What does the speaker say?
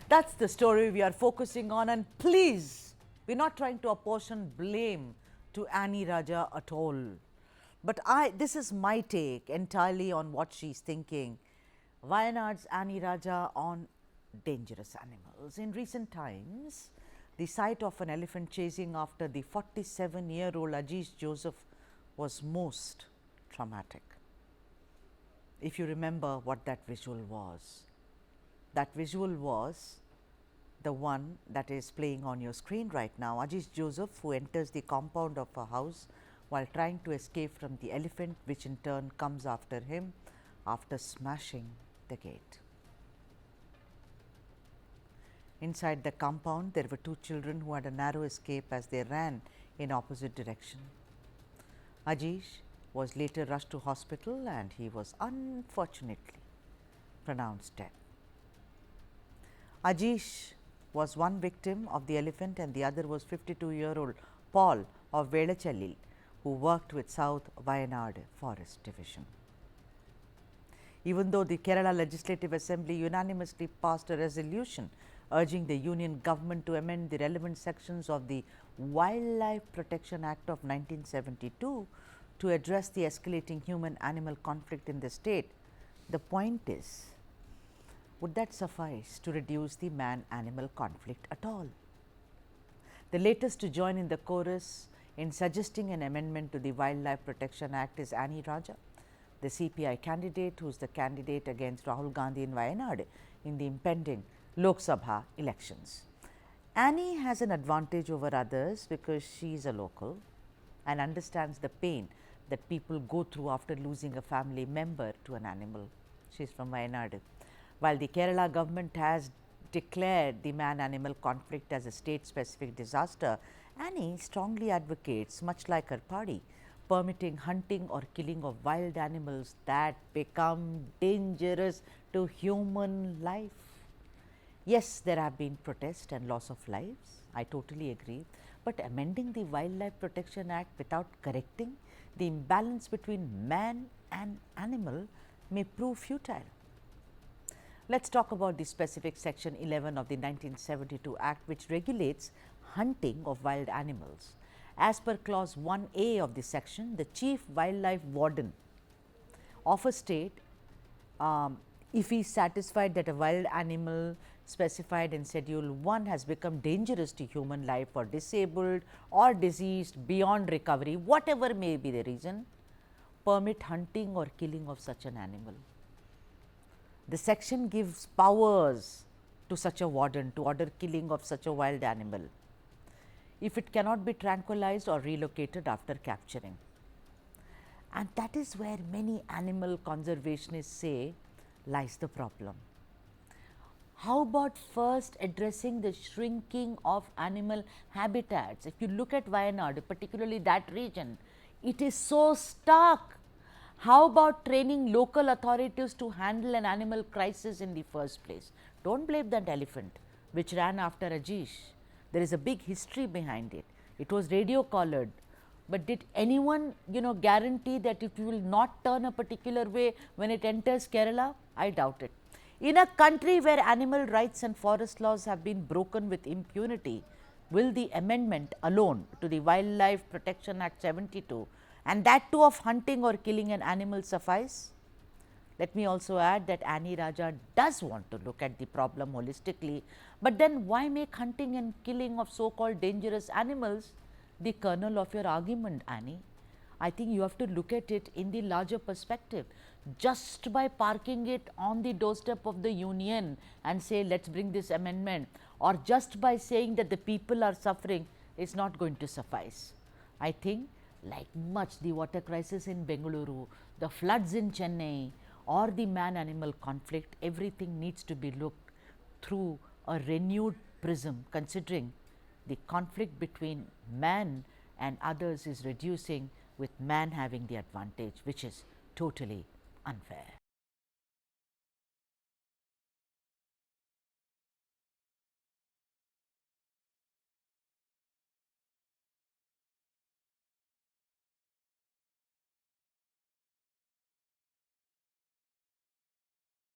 That's the story we are focusing on, and please, we're not trying to apportion blame to Annie Raja at all. But this is my take entirely on what she's thinking. Wayanad's Annie Raja on dangerous animals. In recent times, the sight of an elephant chasing after the 47-year-old Ajit Joseph was most traumatic. If you remember what that visual was. That visual was the one that is playing on your screen right now. Ajit Joseph, who enters the compound of a house while trying to escape from the elephant, which in turn comes after him after smashing the gate. Inside the compound, there were two children who had a narrow escape as they ran in opposite direction. Ajit was later rushed to hospital and he was unfortunately pronounced dead. Ajit was one victim of the elephant and the other was 52-year-old Paul of Velachalil, who worked with South Wayanad Forest Division. Even though the Kerala Legislative Assembly unanimously passed a resolution urging the union government to amend the relevant sections of the Wildlife Protection Act of 1972 to address the escalating human-animal conflict in the state, the point is, would that suffice to reduce the man-animal conflict at all? The latest to join in the chorus in suggesting an amendment to the Wildlife Protection Act is Annie Raja, the CPI candidate who is the candidate against Rahul Gandhi in Wayanad in the impending Lok Sabha elections. Annie has an advantage over others because she is a local and understands the pain that people go through after losing a family member to an animal. She is from Wayanad. While the Kerala government has declared the man-animal conflict as a state-specific disaster, Annie strongly advocates, much like her party, permitting hunting or killing of wild animals that become dangerous to human life. Yes, there have been protests and loss of lives, I totally agree, but amending the Wildlife Protection Act without correcting the imbalance between man and animal may prove futile. Let us talk about the specific section 11 of the 1972 Act, which regulates hunting of wild animals. As per clause 1A of the section, the chief wildlife warden of a state, if he is satisfied that a wild animal specified in schedule 1 has become dangerous to human life or disabled or diseased beyond recovery, whatever may be the reason, permit hunting or killing of such an animal. The section gives powers to such a warden to order killing of such a wild animal if it cannot be tranquilized or relocated after capturing. And that is where many animal conservationists say lies the problem. How about first addressing the shrinking of animal habitats? If you look at Wayanad, particularly that region, it is so stark. How about training local authorities to handle an animal crisis in the first place? Don't blame that elephant which ran after Ajit. There is a big history behind it. It was radio collared, but did anyone guarantee that it will not turn a particular way when it enters Kerala? I doubt it. In a country where animal rights and forest laws have been broken with impunity, will the amendment alone to the Wildlife Protection Act 72 and that too of hunting or killing an animal suffice? Let me also add that Annie Raja does want to look at the problem holistically, but then why make hunting and killing of so-called dangerous animals the kernel of your argument, Annie? I think you have to look at it in the larger perspective. Just by parking it on the doorstep of the union and say let's bring this amendment, or just by saying that the people are suffering is not going to suffice. I think like much the water crisis in Bengaluru, the floods in Chennai or the man-animal conflict, everything needs to be looked through a renewed prism, considering the conflict between man and others is reducing with man having the advantage, which is totally unfair.